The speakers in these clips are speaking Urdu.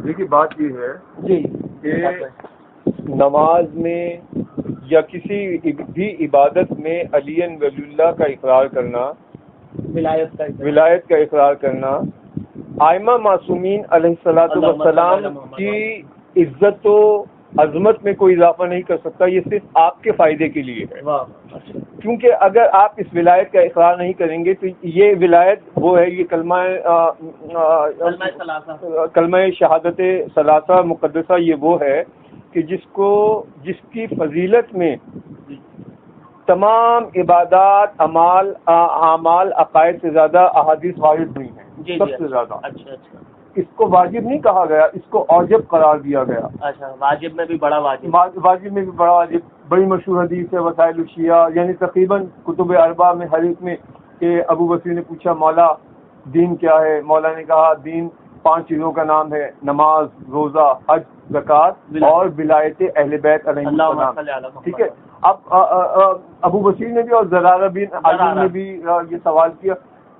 دیکھیے بات یہ ہے جی کہ نماز میں یا کسی بھی عبادت میں علی ولی اللہ کا اقرار کرنا، ولایت کا اقرار کرنا ائمہ معصومین علیہ الصلوۃ والسلام کی عزت و عظمت میں کوئی اضافہ نہیں کر سکتا. یہ صرف آپ کے فائدے کے لیے ہے، کیونکہ اگر آپ اس ولایت کا اقرار نہیں کریں گے تو یہ ولایت وہ ہے، یہ کلمہ شہادت ثلاثہ مقدسہ، یہ وہ ہے کہ جس کی فضیلت میں تمام عبادات، اعمال، عقائد سے زیادہ احادیث وارد ہوئی ہیں، سب سے زیادہ. اچھا اس کو واجب نہیں کہا گیا، اس کو اوجب قرار دیا گیا. اچھا، واجب میں بھی بڑا واجب بڑی مشہور حدیث ہے وسائل الشیعہ، یعنی تقریباً کتب اربعہ میں ہر ایک میں کہ ابو بصیر نے پوچھا مولا دین کیا ہے؟ مولا نے کہا دین 5 چیزوں کا نام ہے، نماز، روزہ، حج، زکوٰۃ اور ولایت اہل بیت علیہ السلام. ٹھیک ہے. اب ابو بصیر نے بھی اور زرارہ بن عاجل نے بھی یہ سوال کیا،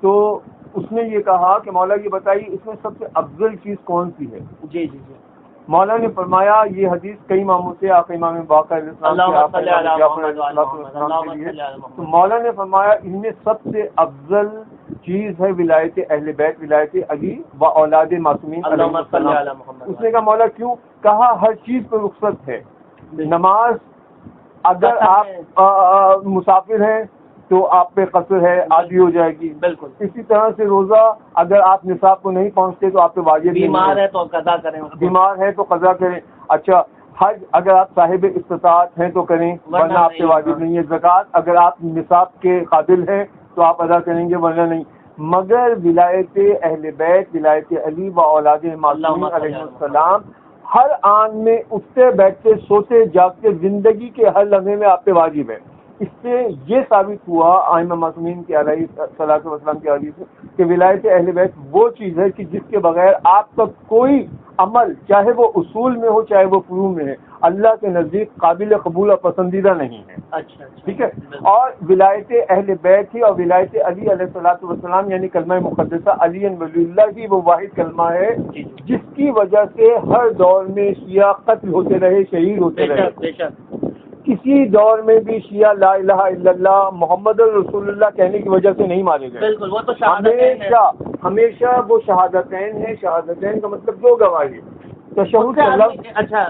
تو اس نے یہ کہا کہ مولا یہ بتائیے اس میں سب سے افضل چیز کون سی ہے؟ جی. مولا نے فرمایا یہ حدیث کئی اماموں سے آخر امام باقر علیہ السلام کے لیے، تو مولا نے فرمایا ان میں سب سے افضل چیز ہے ولایت اہل بیت، ولایت علی و اولاد معصومین علیہ السلام. اس نے کہا مولا کیوں؟ کہا ہر چیز پہ رخصت ہے. نماز اگر آپ مسافر ہیں تو آپ پہ قصر ہے، آدھی ہو جائے گی. بالکل. اسی طرح سے روزہ اگر آپ نصاب کو نہیں پہنچتے تو آپ پہ واجب نہیں. بیمار ہے تو قضا کریں. بیمار ہے تو قضا کریں. اچھا، حج اگر آپ صاحب استطاعت ہیں تو کریں ورنہ آپ پہ واجب نہیں ہے. زکوٰۃ اگر آپ نصاب کے قابل ہیں تو آپ ادا کریں گے ورنہ نہیں. مگر ولایت اہل بیت، ولایت علی و اولاد معصومین علیہ السلام ہر آن میں اٹھتے بیٹھتے سوتے جاگتے زندگی کے ہر لمحے میں آپ پہ واجب ہے. اس سے یہ ثابت ہوا ائمہ معصومین کے علیہ الصلوۃ والسلام کی حدیث ہے کہ ولایت اہل بیت وہ چیز ہے کہ جس کے بغیر آپ کا کوئی عمل چاہے وہ اصول میں ہو چاہے وہ فروع میں ہے اللہ کے نزدیک قابل قبول اور پسندیدہ نہیں ہے. اچھا. ٹھیک ہے. اور ولایت اہل بیت ہی اور ولایت علی علیہ الصلوۃ والسلام یعنی کلمہ مقدسہ علی ولی اللہ ہی وہ واحد کلمہ ہے جس کی وجہ سے ہر دور میں شیعہ قتل ہوتے رہے، شہید ہوتے رہے. کسی دور میں بھی شیعہ لا الہ الا اللہ محمد رسول اللہ کہنے کی وجہ سے نہیں مارے گئے. بالکل. وہ تو ہمیشہ وہ شہادتین ہیں. شہادتین کا مطلب دو گواہی. تشہد. اچھا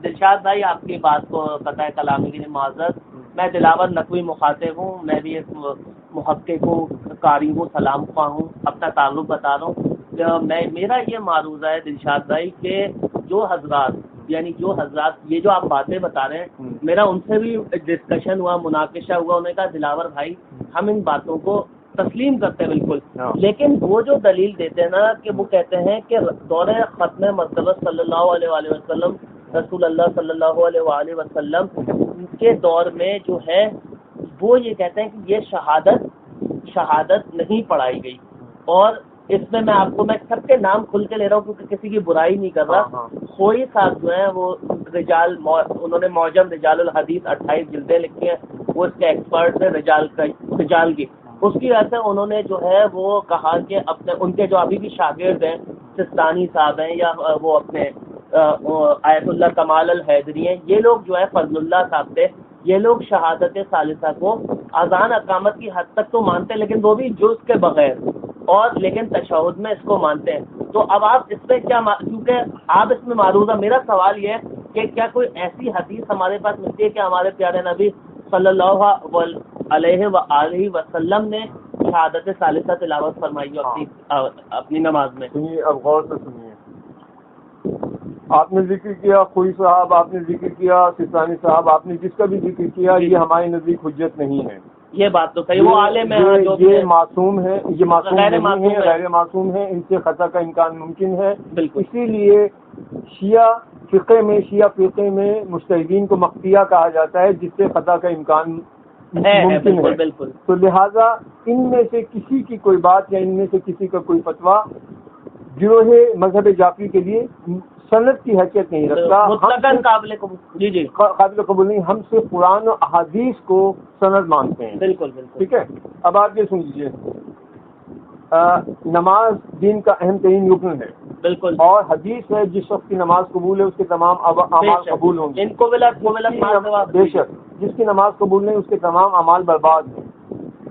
دلشاد بھائی، آپ کی بات کو پتہ ہے کلامی کی معذرت، میں دلاور نقوی مخاطب ہوں، میں بھی ایک محقق ہوں، قاری ہوں، سلام خواہ ہوں. اپنا تعلق بتا رہا ہوں. میرا یہ معروضہ ہے دلشاد بھائی کہ جو حضرات یہ جو آپ باتیں بتا رہے ہیں، میرا ان سے بھی ڈسکشن ہوا، مناقشہ ہوا. انہوں نے کہا دلاور بھائی ہم ان باتوں کو تسلیم کرتے ہیں بالکل، لیکن وہ جو دلیل دیتے ہیں نا کہ وہ کہتے ہیں کہ دور ختم مرتبہ صلی اللہ علیہ وآلہ وسلم، رسول اللہ صلی اللہ علیہ وآلہ وسلم کے دور میں جو ہے وہ یہ کہتے ہیں کہ یہ شہادت نہیں پڑھائی گئی. اور اس میں میں سب کے نام کھل کے لے رہا ہوں کیونکہ کسی کی برائی نہیں کر رہا. کوئی صاحب جو ہیں وہ رجال، انہوں نے معجم رجال الحدیث 28 جلدیں لکھی ہیں، وہ اس کے ایکسپرٹ ہیں رجال کی. اس کی وجہ سے انہوں نے جو ہے وہ کہا کہ ان کے جو ابھی بھی شاگرد ہیں سستانی صاحب ہیں یا وہ اپنے آیت اللہ کمال الحیدری ہیں، یہ لوگ جو ہے فضل اللہ صاحب تھے، یہ لوگ شہادت ثالثہ کو اذان اقامت کی حد تک تو مانتے ہیں لیکن وہ بھی جز کے بغیر، اور لیکن تشہد میں اس کو مانتے ہیں. تو اب آپ اس پہ کیا، کیونکہ آپ اس میں معروضہ، میرا سوال یہ ہے کہ کیا کوئی ایسی حدیث ہمارے پاس ملتی ہے کہ ہمارے پیارے نبی صلی اللہ علیہ وآلہ وسلم نے شہادت ثالثہ تلاوت فرمائی اپنی نماز میں؟ اب غور سے سنیے. آپ نے ذکر کیا خوئی صاحب، آپ نے ذکر کیا سستانی صاحب، آپ نے جس کا بھی ذکر کیا یہ ہمارے نزدیک حجت نہیں ہے. یہ بات تو صحیح، وہ عالم ہے، یہ معصوم ہے، یہ غیر معصوم ہے، ان سے خطا کا امکان ممکن ہے. اسی لیے شیعہ فقہ میں مجتہدین کو مقطیہ کہا جاتا ہے جس سے خطا کا امکان ممکن ہے. بالکل. تو لہذا ان میں سے کسی کی کوئی بات یا ان میں سے کسی کا کوئی فتویٰ گروہ مذہب جعفری کے لیے سند کی حیثیت نہیں رکھتا، قابل قبول نہیں. ہم سے قرآن و احادیث کو سند مانتے ہیں. بالکل. ٹھیک ہے. اب آپ یہ سن لیجیے، نماز دین کا اہم ترین رکن ہے بالکل. اور حدیث ہے جس شخص کی نماز قبول ہے اس کے تمام اعمال قبول ہوں گے. ان کو بے شک جس کی نماز قبول نہیں اس کے تمام اعمال برباد ہیں.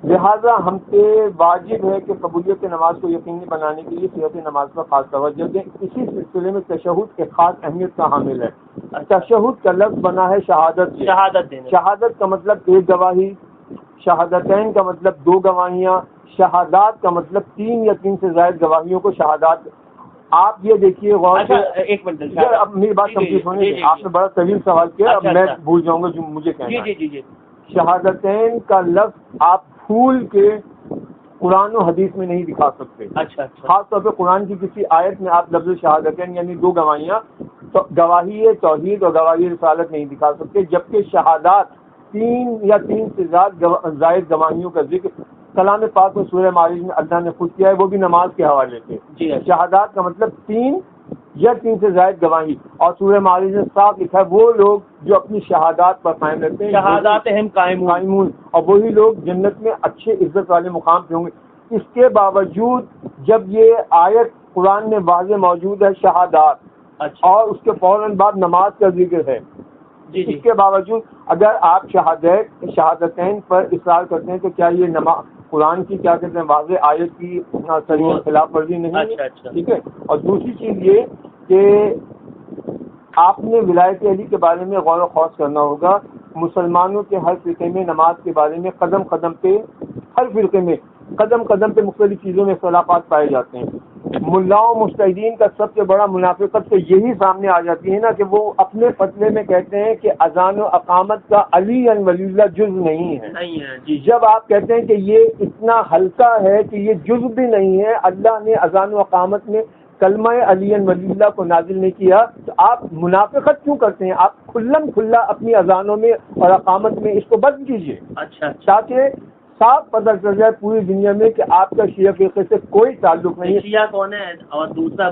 لہذا ہم پہ واجب ہے کہ قبولیت نماز کو یقینی بنانے کے لیے صحت نماز پر خاص توجہ دیں. اسی سلسلے میں تشہد کے خاص اہمیت کا حامل ہے. تشہد کا لفظ بنا ہے شہادت. شہادت کا مطلب ایک گواہی، شہادتین کا مطلب دو گواہیاں، شہادات کا مطلب 3 یا 3 سے زائد گواہیوں کو شہادات. آپ یہ دیکھیے غور سے. ایک منٹ اب میری بات کمپلیٹ ہونے دیں. آپ نے بڑا طویل سوال کیا، اب میں بھول جاؤں گا جو مجھے کہنا ہے. شہادتین کا لفظ آپ پھول کے قرآن و حدیث میں نہیں دکھا سکتے. اچھا. خاص طور پہ قرآن کی کسی آیت میں آپ لفظ شہادتین یعنی دو گواہیاں، تو گواہی توحید اور گواہی رسالت نہیں دکھا سکتے. جبکہ شہادات 3 یا 3 سے زائد گواہیوں کا ذکر کلام پاک میں سورہ معارج میں اللہ نے خود کیا ہے، وہ بھی نماز کے حوالے سے. شہادات کا مطلب 3 یا 3 سے زائد گواہی، اور سورہ معارج میں صاف لکھا ہے وہ لوگ جو اپنی شہادات پر قائم رہتے ہیں، شہادات ہم قائمون، اور وہی لوگ جنت میں اچھے عزت والے مقام پہ ہوں گے. اس کے باوجود جب یہ آیت قرآن میں واضح موجود ہے شہادات، اور اس کے فوراً بعد نماز کا ذکر ہے، اس کے باوجود اگر آپ شہادتین پر اصرار کرتے ہیں تو کیا یہ نماز قرآن کی کیا کہتے ہیں واضح آیت کی صریح خلاف ورزی نہیں ہے؟ ٹھیک ہے. اور دوسری چیز یہ کہ آپ نے ولایت علی کے بارے میں غور و خوض کرنا ہوگا. مسلمانوں کے ہر فرقے میں نماز کے بارے میں قدم قدم پہ مختلف چیزوں میں اختلافات پائے جاتے ہیں. ملاؤں مجتہدین کا سب سے بڑا منافقت تو یہی سامنے آ جاتی ہے نا کہ وہ اپنے فتوے میں کہتے ہیں کہ اذان و اقامت کا علی ولی اللہ جز نہیں ہے. جب آپ کہتے ہیں کہ یہ اتنا ہلکا ہے کہ یہ جز بھی نہیں ہے، اللہ نے اذان و اقامت میں کلمہ علی ولی اللہ کو نازل نہیں کیا، تو آپ منافقت کیوں کرتے ہیں؟ آپ کھلم کھلا اپنی اذانوں میں اور اقامت میں اس کو بدل کیجیے تاکہ صاف پتہ چل جائے پوری دنیا میں کہ آپ کا شیعہ فرقے سے کوئی تعلق نہیں ہے. شیعہ کون ہے؟ اور دوسرا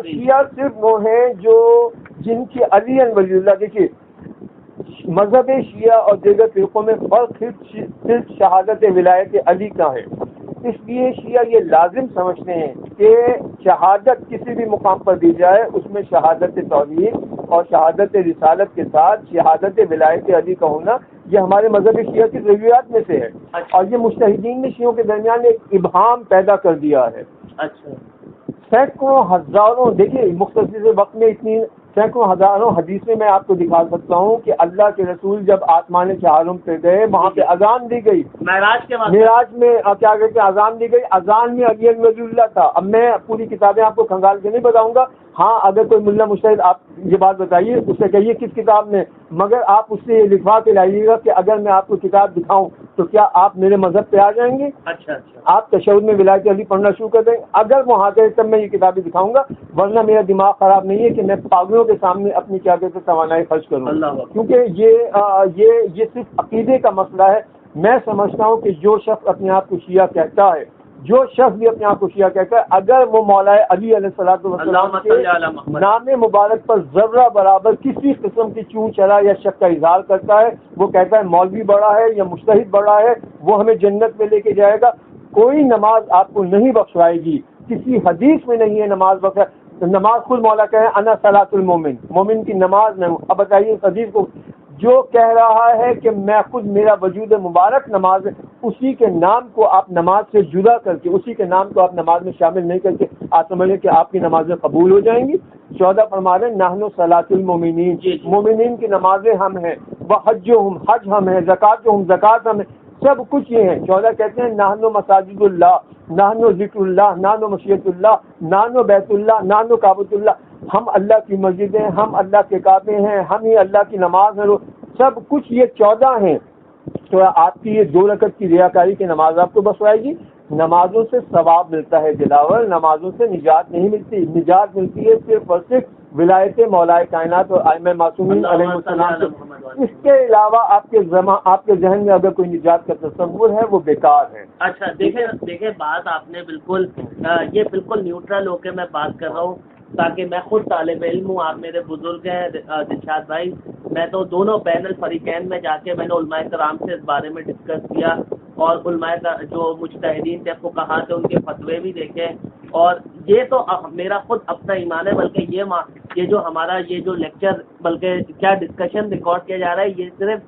شیعہ صرف وہ ہیں جو جن کی علی ولی اللہ. دیکھیے مذہب شیعہ اور دیگر فرقوں میں فرق صرف شہادت ولایت علی کا ہے. اس لیے شیعہ یہ لازم سمجھتے ہیں کہ شہادت کسی بھی مقام پر دی جائے اس میں شہادت توحید اور شہادت رسالت کے ساتھ شہادت ولایت علی کا ہونا یہ ہمارے مذہب شیعہ کی ضروریات میں سے ہے. اور یہ مجتہدین نے شیعوں کے درمیان ایک ابہام پیدا کر دیا ہے. سینکڑوں ہزاروں، دیکھیے مختصر وقت میں اتنی سینکڑوں ہزاروں حدیث میں میں آپ کو دکھا سکتا ہوں کہ اللہ کے رسول جب آسمان چہارم پہ گئے وہاں پہ اذان دی گئی. معراج میں کیا کہتے ہیں اذان دی گئی. اذان میں علی ولی اللہ تھا. اب میں پوری کتابیں آپ کو کھنگال کے نہیں بتاؤں گا. ہاں اگر کوئی ملا مجتہد آپ یہ بات بتائیے اس سے کہیے کس کتاب میں، مگر آپ اس سے یہ لکھوا کے لائیے گا کہ اگر میں آپ کو کتاب دکھاؤں تو کیا آپ میرے مذہب پہ آ جائیں گے؟ آپ تشہد میں ولایت علی پڑھنا شروع کر دیں گے. اگر وہ ہاں کہے تب میں یہ کتابیں دکھاؤں گا، ورنہ میرا دماغ خراب نہیں ہے کہ میں پاگلوں کے سامنے اپنی کیا کہتے توانائی خرچ کروں. کیونکہ یہ صرف عقیدے کا مسئلہ ہے. میں سمجھتا ہوں کہ جو شخص اپنے آپ کو شیعہ کہتا ہے، جو شخص بھی اپنے آپ کو شیعہ کہتا ہے، اگر وہ مولا علی علیہ الصلوۃ والسلام کے نام مبارک پر ذرہ برابر کسی قسم کی چون چرا یا شک کا اظہار کرتا ہے، وہ کہتا ہے مولوی بڑا ہے یا مجتہد بڑا ہے، وہ ہمیں جنت میں لے کے جائے گا، کوئی نماز آپ کو نہیں بخشوائے گی. کسی حدیث میں نہیں ہے نماز نماز خود مولا کہے انا صلاۃ المومن، مومن کی نماز میں ہوں. اب بتائیے اس حدیث کو جو کہہ رہا ہے کہ میں خود میرا وجود مبارک نماز ہے، اسی کے نام کو آپ نماز سے جدا کر کے، اسی کے نام کو آپ نماز میں شامل نہیں کر کے آپ سمجھیں کہ آپ کی نمازیں قبول ہو جائیں گی. 14 فرما رہے ہیں نحن صلاۃ المومنین، مومنین کی نمازیں ہم ہیں، وحجہم حج ہم ہیں، زکاتہم زکات ہم ہیں، سب کچھ یہ ہیں. 14 کہتے ہیں نحن مساجد اللہ، نحن ذکر اللہ، نحن مشیت اللہ، نحن بیت اللہ، نحن کعبۃ اللہ. ہم اللہ کی مسجدیں، ہم اللہ کے کعبے ہیں، ہم ہی اللہ کی نماز ہیں، سب کچھ یہ 14 ہیں. تو آپ کی یہ 2 رکعت کی ریاکاری کی نماز آپ کو بخشوائے گی. نمازوں سے ثواب ملتا ہے دلاور، نمازوں سے نجات نہیں ملتی. نجات ملتی ہے صرف اور صرف ولایت مولا کائنات اور ائمہ معصومین علیہ السلام. اس کے علاوہ آپ کے ذہن میں اگر کوئی نجات کا تصور ہے وہ بیکار ہے. اچھا دیکھیں بات آپ نے بالکل یہ بالکل نیوٹرل ہو کے میں بات کر رہا ہوں تاکہ میں خود طالب علم ہوں، آپ میرے بزرگ ہیں دلشاد بھائی. میں تو دونوں بین الفریقین میں جا کے میں نے علماء کرام سے اس بارے میں ڈسکس کیا. اور علماء کا جو مجتہدین تھے فقہا تھے ان کے فتوے بھی دیکھے. اور یہ تو میرا خود اپنا ایمان ہے, بلکہ یہ جو ہمارا یہ جو لیکچر بلکہ کیا ڈسکشن ریکارڈ کیا جا رہا ہے, یہ صرف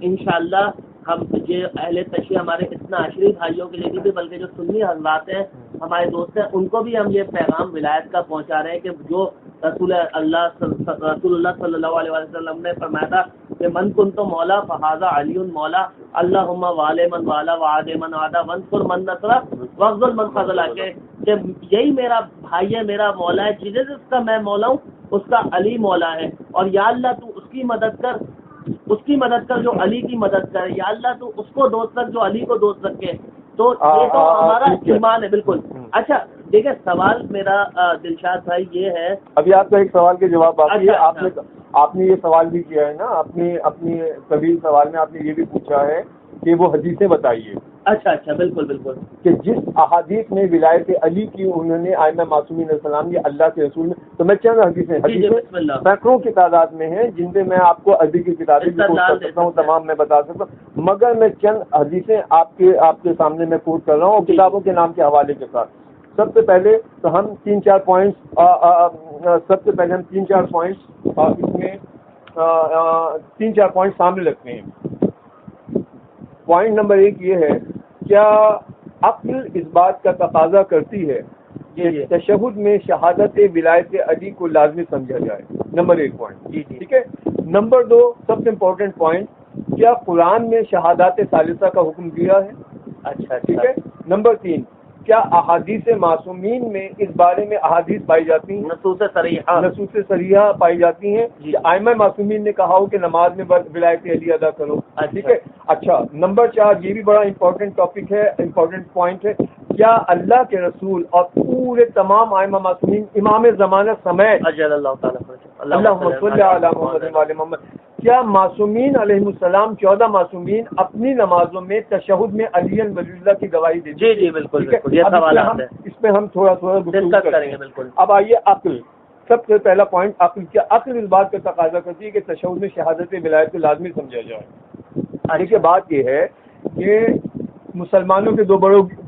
انشاءاللہ ہم یہ اہل تشیع ہمارے اتنا عشری بھائیوں کے لیے بھی, بلکہ جو سنی حضرات ہیں ہمارے دوست ہیں ان کو بھی ہم یہ پیغام ولایت کا پہنچا رہے ہیں کہ جو رسول اللہ صلی اللہ علیہ وسلم نے فرمایا تھا کہ من کنت مولا فہذا علی مولا, اللہم والی من والا وعاد من عادا وانصر من نصر واخذل من خذل, کہ یہی میرا بھائی ہے, میرا مولا ہے, چیزیں جس کا میں مولا ہوں اس کا علی مولا ہے, اور یا اللہ تو اس کی مدد کر جو علی کی مدد کرے, یا اللہ تو اس کو دوست رکھ جو علی کو دوست رکھے. تو یہ تو ہمارا ایمان ہے بالکل. اچھا دیکھیں سوال میرا دلشاد بھائی یہ ہے, ابھی آپ کا ایک سوال کے جواب باقی ہے. آپ نے یہ سوال بھی کیا ہے نا اپنی طویل سوال میں آپ نے یہ بھی پوچھا ہے کہ وہ حدیثیں بتائیے. اچھا بالکل کہ جس احادیث میں ولایت علی کی انہوں نے ائمہ معصومین علیہ السلام یہ اللہ کے رسول میں, تو میں چند حدیثیں سینکڑوں کی تعداد میں ہیں جن سے میں آپ کو عربی کی کتابیں بھی کوٹ کر سکتا ہوں, تمام میں بتا سکتا ہوں, مگر میں چند حدیثیں آپ کے سامنے میں کوٹ کر رہا ہوں کتابوں کے نام کے حوالے کے ساتھ. سب سے پہلے تو ہم 3-4 پوائنٹس اس میں 3-4 پوائنٹ سامنے رکھتے ہیں. پوائنٹ نمبر 1 یہ ہے, کیا عقل اس بات کا تقاضا کرتی ہے کہ تشہد میں شہادت ولایت علی کو لازمی سمجھا جائے؟ Number 1 point. ٹھیک ہے. نمبر 2 سب سے امپورٹنٹ پوائنٹ, کیا قرآن میں شہادات ثالثہ کا حکم دیا ہے؟ اچھا ٹھیک ہے. نمبر 3, کیا احادیث معصومین میں اس بارے میں احادیث پائی جاتی ہیں, نصوص صریحہ پائی جاتی ہیں کہ ائمہ معصومین نے کہا ہو کہ نماز میں ولایت علی ادا کرو؟ ٹھیک ہے. اچھا نمبر 4, یہ بھی بڑا امپورٹنٹ ٹاپک ہے, امپورٹنٹ پوائنٹ ہے, کیا اللہ کے رسول اور پورے تمام ائمہ معصومین امام زمانہ سمیت اللہم صلی علی محمد وعلی محمد, کیا معصومین علیہ السلام 14 معصومین اپنی نمازوں میں تشہد میں علی ولی اللہ کی گواہی دیتے ہیں؟ جی بالکل. اس میں ہم تھوڑا ڈسکس کریں گے. بالکل. اب آئیے عقل. سب سے پہلا پوائنٹ عقل. کیا عقل اس بات کا تقاضا کرتی ہے کہ تشہد میں شہادت ولایت کو لازمی سمجھا جائے؟ دیکھیے بات یہ ہے کہ مسلمانوں کے 2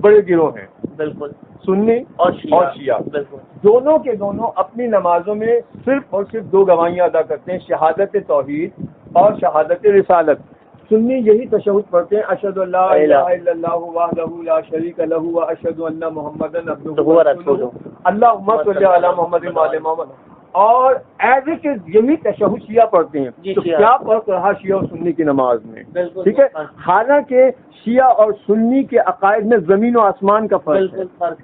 بڑے گروہ ہیں, بالکل, سنی اور شیعہ. بالکل. دونوں کے دونوں اپنی نمازوں میں صرف اور صرف 2 گواہیاں ادا کرتے ہیں, شہادت توحید اور شہادت رسالت. سنی یہی تشہد پڑھتے ہیں, اشہد ان لا الہ الا اللہ وحدہ لا شریک لہ واشہد ان محمدا عبدہ ورسولہ اللہم صلی علی محمد وعلی محمد, اور ایز اٹ از یہی تشہد شیعہ پڑھتے ہیں. تو کیا فرق رہا شیعہ اور سنی کی نماز میں؟ ٹھیک ہے. حالانکہ شیعہ اور سنی کے عقائد میں زمین و آسمان کا فرق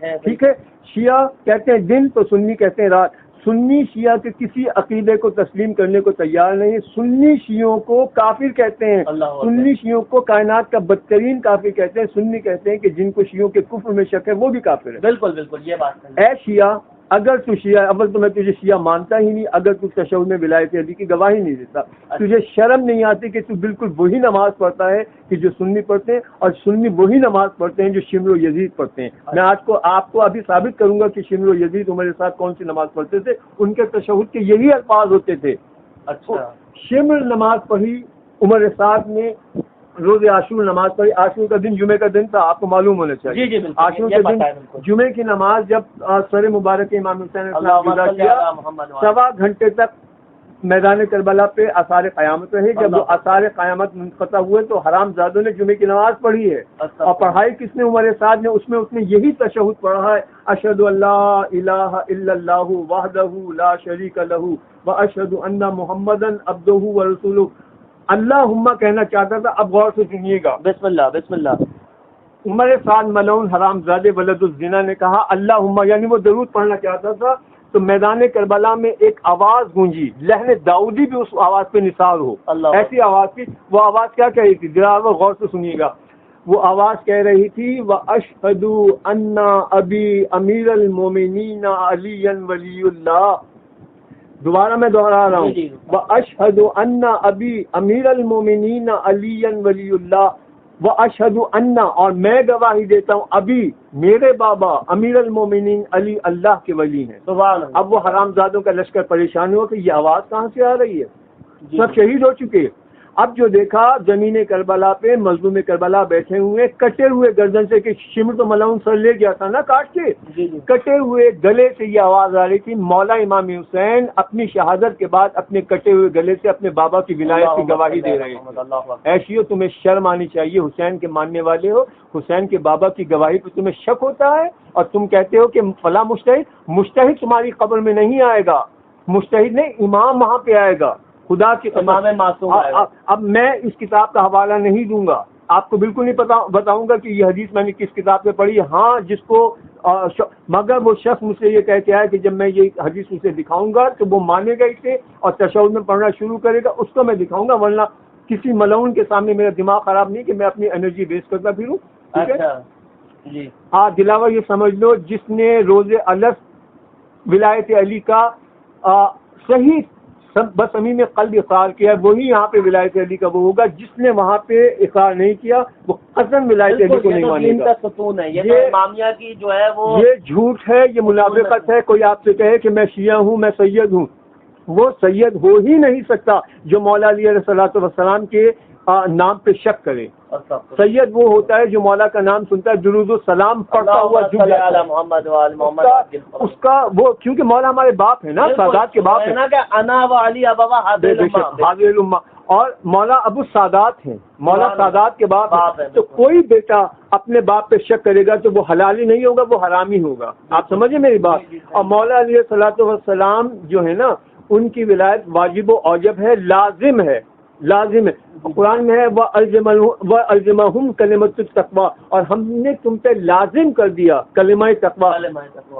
ہے. ٹھیک ہے. شیعہ کہتے ہیں دن تو سنی کہتے ہیں رات. سنی شیعہ کے کسی عقیدے کو تسلیم کرنے کو تیار نہیں. سنی شیعوں کو کافر کہتے ہیں, سنی شیعوں کو کائنات کا بدترین کافر کہتے ہیں. سنی کہتے ہیں کہ جن کو شیعوں کے کفر میں شک ہے وہ بھی کافر ہے. بالکل یہ بات ہے. اے شیعہ, اگر تو شیعہ, اول تو میں تجھے شیعہ مانتا ہی نہیں اگر تو تشہد میں ولایت علی کی گواہی نہیں دیتا. تجھے شرم نہیں آتی کہ تو بالکل وہی نماز پڑھتا ہے کہ جو سنی پڑھتے ہیں, اور سنی وہی نماز پڑھتے ہیں جو شمر و یزید پڑھتے ہیں. میں آپ کو ابھی ثابت کروں گا کہ شمر و یزید عمر سعد کون سی نماز پڑھتے تھے. ان کے تشہد کے یہی الفاظ ہوتے تھے. اچھا, شمر نماز پڑھی عمر سعد نے, روز عاشور نماز پڑھی. عاشور کا دن جمعے کا دن تھا, آپ کو معلوم ہونا چاہیے. جی عاشور کے دن جمعے کی نماز جب سر مبارک امام حسین کیا, 1.25 گھنٹے تک میدان کربلا پہ آثار قیامت رہے. جب وہ آثار قیامت منقطع ہوئے تو حرام زادوں نے جمعے کی نماز پڑھی ہے. اور پڑھائی کس نے؟ عمر سعد نے. اس میں یہی تشہد پڑھا ہے, اشہد ان لا الہ الا اللہ وحدہ لا شریک لہ واشہد ان محمدا عبدہ ورسولہ. اللہم کہنا چاہتا تھا. اب غور سے سنیے گا. بسم اللہ. عمر سعد ملعون حرام زادے ولد الزنا نے کہا اللہم, یعنی وہ درود پڑھنا چاہتا تھا. تو میدان کربلا میں ایک آواز گونجی, لہن داؤدی بھی اس آواز پہ نثار ہو, ایسی آواز تھی. وہ آواز کیا کہہ رہی تھی؟ ذرا غور سے سنیے گا. وہ آواز کہہ رہی تھی وَأَشْهَدُ أَنَّ أَبِي أَمِيرَ الْمُؤْمِنِينَ عَلِيًّا وَلِيُّ اللَّهِ. دوبارہ میں دوہرا رہا ہوں, وَأَشْهَدُ أَنَّ أَبِي أَمِيرَ الْمُؤْمِنِينَ عَلِيًّا وَلِيُّ اللَّهِ. وَأَشْهَدُ أَنَّ, اور میں گواہی دیتا ہوں, ابھی میرے بابا امیر المومنین علی اللہ کے ولی ہیں. سبحان اللہ. اب وہ حرام زادوں کا لشکر پریشان ہوا کہ یہ آواز کہاں سے آ رہی ہے, سب شہید ہو چکے. اب جو دیکھا زمین کربلا پہ مظلوم کربلا بیٹھے ہوئے, کٹے ہوئے گردن سے, کہ شمر تو ملعون سر لے گیا تھا نا کاٹ کے, کٹے ہوئے گلے سے یہ آواز آ رہی تھی, مولا امام حسین اپنی شہادت کے بعد اپنے کٹے ہوئے گلے سے اپنے بابا کی ولایت کی گواہی دے رہے ہیں. ایسی ہو تمہیں شرم آنی چاہیے, حسین کے ماننے والے ہو, حسین کے بابا کی گواہی پہ تمہیں شک ہوتا ہے, اور تم کہتے ہو کہ فلاں مجتہد تمہاری قبر میں نہیں آئے گا, مجتہد نہیں, امام وہاں پہ آئے گا, خدا کی امام معصوم. اب میں اس کتاب کا حوالہ نہیں دوں گا, آپ کو بالکل نہیں بتاؤں گا کہ یہ حدیث میں نے کس کتاب سے پڑھی. ہاں جس کو مگر وہ شخص مجھ سے یہ کہہ کے آیا کہ جب میں یہ حدیث اسے دکھاؤں گا تو وہ مانے گا اسے اور تشہد میں پڑھنا شروع کرے گا, اس کو میں دکھاؤں گا, ورنہ کسی ملعون کے سامنے میرا دماغ خراب نہیں کہ میں اپنی انرجی ویسٹ کرتا پھروں. جی دلاور یہ سمجھ لو, جس نے روز الست ولایت علی کا صحیح بس امین قلب اقرار کیا, وہی یہاں پہ ولایت علی کا وہ ہوگا. جس نے وہاں پہ اقرار نہیں کیا وہ قسم ولایت علی کو نہیں مانے گا. ستون ہے یہ امامیہ کی جو ہے وہ, یہ جھوٹ ہے, یہ منافقت ہے. کوئی آپ سے کہے کہ میں شیعہ ہوں, میں سید ہوں, وہ سید ہو ہی نہیں سکتا جو مولا علی علیہ الصلوۃ والسلام کے نام پہ شک کرے. سید وہ ہوتا ہے جو مولا کا نام سنتا ہے, درود و سلام پڑھتا ہوا محمد اس کا وہ, کیونکہ مولا ہمارے باپ ہے نا, سادات کے باپ ہے نا, کہ انا و علی ابوا حاضر الامہ, اور مولا ابو سادات ہیں, مولا سادات کے باپ ہے. تو کوئی بیٹا اپنے باپ پہ شک کرے گا تو وہ حلالی نہیں ہوگا, وہ حرامی ہوگا. آپ سمجھے میری بات. اور مولا علیہ الصلوۃ والسلام جو ہے نا, ان کی ولایت واجب و اوجب ہے, لازم ہے, لازم ہے. قرآن میں ہے وَأَلْزَمَهُمْ كَلِمَةُ التَّقْوَىٰ, اور ہم نے تم پہ لازم کر دیا کلمہ تقویٰ.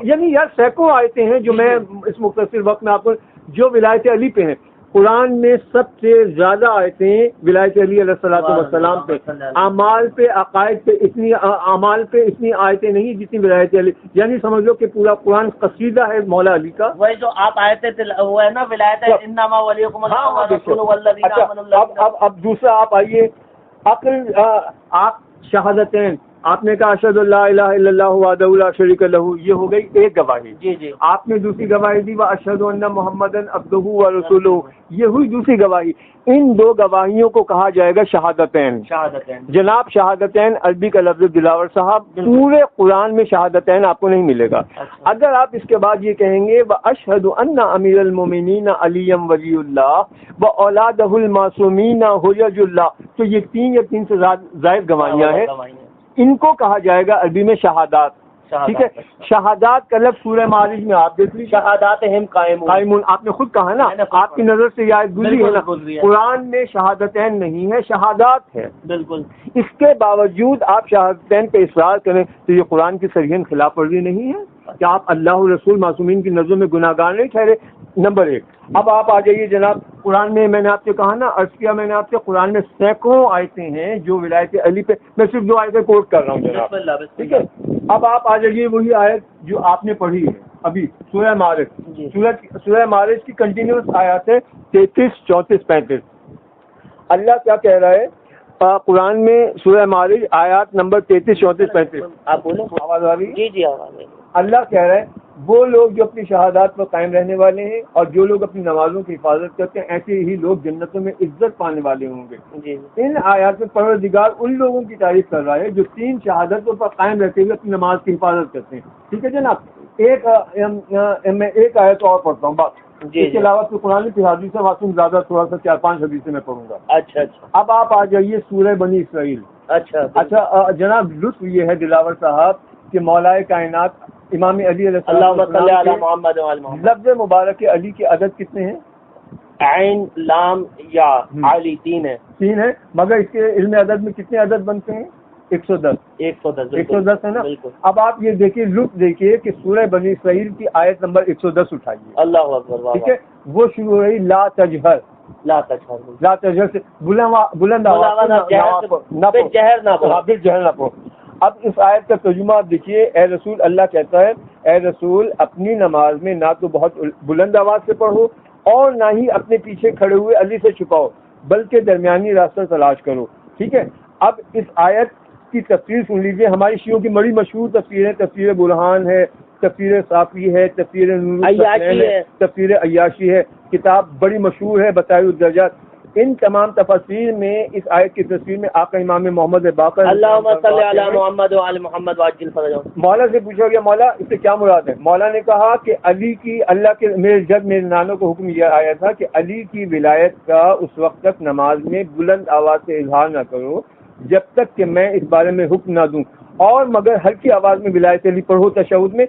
یعنی یار سینکڑوں آیتیں ہیں جو میں اس مختصر وقت میں آپ کو, جو ولایت علی پہ ہیں. قرآن میں سب سے زیادہ آیتیں ولایت علی علیہ الصلوۃ والسلام پہ. اعمال پہ, عقائد پہ اتنی, اعمال پہ اتنی آیتیں نہیں جتنی ولایت علی. یعنی سمجھ لو کہ پورا قرآن قصیدہ ہے مولا علی کا. وہی جو آپ آیتیں وہ ہے نا ولایت انما ولیکم اللہ ورسولہ والذین آمنوا. اب دوسرا آپ آئیے, عقل, آپ شہادتین, آپ نے کہا اشہد ان لا الہ الا اللہ وحدہ لا شریک لہ, یہ ہو گئی ایک گواہی. جی آپ نے دوسری گواہی دی واشہد ان محمدًا عبدہ ورسولہ, یہ ہوئی دوسری گواہی. ان دو گواہیوں کو کہا جائے گا شہادتین. جناب شہادتین عربی کا لفظ دلاور صاحب, پورے قرآن میں شہادتین آپ کو نہیں ملے گا. اگر آپ اس کے بعد یہ کہیں گے واشہد ان امیر المومنین علی ولی اللہ واولادہ المعصومین حجج اللہ, تو یہ تین یا تین سے زائد گواہیاں ہیں. ان کو کہا جائے گا عربی میں شہادات. ٹھیک ہے, شہادات کا لفظ سورہ معارج میں آپ دیکھ لیجیے, شہادات ہم قائمون, آپ نے خود کہا نا, آپ کی نظر سے یہ آیت گزری ہے نا. قرآن میں شہادتین نہیں ہے, شہادات ہے. بالکل. اس کے باوجود آپ شہادتین پہ اصرار کریں تو یہ قرآن کی صریحاً خلاف ورزی نہیں ہے. کیا آپ اللہ رسول معصومین کی نظروں میں گناہگار نہیں ٹھہرے؟ نمبر ایک. اب آپ آ جائیے جناب, قرآن میں نے آپ سے کہا نا, عرض کیا میں نے آپ سے, قرآن میں سینکڑوں آیتیں ہیں جو ولایت علی پہ, میں صرف 2 آیتیں کوٹ کر رہا ہوں جناب. ٹھیک ہے, اب آپ آ جائیے وہی آیت جو آپ نے پڑھی ہے ابھی, سورہ معارج. سورہ معارج کی کنٹینیوس آیات ہے 33, 34, 35. اللہ کیا کہہ رہا ہے قرآن میں, سورہ معارج آیات نمبر 33, 34, 35. آپ بولیں, آواز آ رہی ہے؟ جی آواز آ رہی ہے. اللہ کہہ رہا ہے وہ لوگ جو اپنی شہادات پر قائم رہنے والے ہیں اور جو لوگ اپنی نمازوں کی حفاظت کرتے ہیں, ایسے ہی لوگ جنتوں میں عزت پانے والے ہوں گے. ان آیات میں پروردگار ان لوگوں کی تعریف کر رہا ہے جو 3 شہادتوں پر قائم رہتے ہوئے اپنی نماز کی حفاظت کرتے ہیں. ٹھیک ہے جناب, میں ایک آیت اور پڑھتا ہوں بات. اس کے علاوہ تو قرآن کی حدیث سے معصوم زیادہ, تھوڑا سا 4-5 حدیثیں میں پڑھوں گا. اچھا. اب آپ آ جائیے سورہ بنی اسرائیل. اچھا جناب, لطف یہ ہے دلاور صاحب کہ مولا کائنات امام علی علیہ السلام لفظ مبارک علی کے عدد کتنے ہیں؟ عین لام یا علی 3 ہے. 3 ہے, مگر اس کے علم عدد میں کتنے عدد بنتے ہیں؟ 110 ہے نا. اب آپ یہ دیکھیے, لطف دیکھیے کہ سورہ بنی اسرائیل کی آیت نمبر 110 اٹھائیے. اللہ اکبر. ٹھیک ہے, وہ شروع ہو رہی لا تجہر سے, بلند آواز جہر نہ پڑھو. اب اس آیت کا ترجمہ آپ دیکھیے. اے رسول, اللہ کہتا ہے اے رسول اپنی نماز میں نہ تو بہت بلند آواز سے پڑھو اور نہ ہی اپنے پیچھے کھڑے ہوئے علی سے چھپاؤ, بلکہ درمیانی راستہ تلاش کرو. ٹھیک ہے, اب اس آیت کی تفسیر سن لیجیے. ہماری شیعوں کی بڑی مشہور تفسیر ہے, تفسیر برہان ہے, تفسیر صافی ہے, تفسیر نور ہے, تفسیر عیاشی ہے. کتاب بڑی مشہور ہے, بصائر الدرجات. ان تمام تفاسیر میں اس آیت کی تفسیر میں آقا امام محمد باقر اللہم صلی علی محمد وعلی محمد وعجل فرجہم. مولا سے پوچھا گیا مولا اس سے کیا مراد ہے؟ مولا نے کہا کہ علی کی اللہ کے میرے نانوں کو حکم یہ آیا تھا کہ علی کی ولایت کا اس وقت تک نماز میں بلند آواز سے اظہار نہ کرو جب تک کہ میں اس بارے میں حکم نہ دوں، اور مگر ہلکی آواز میں ولایت علی پڑھو تشہد میں،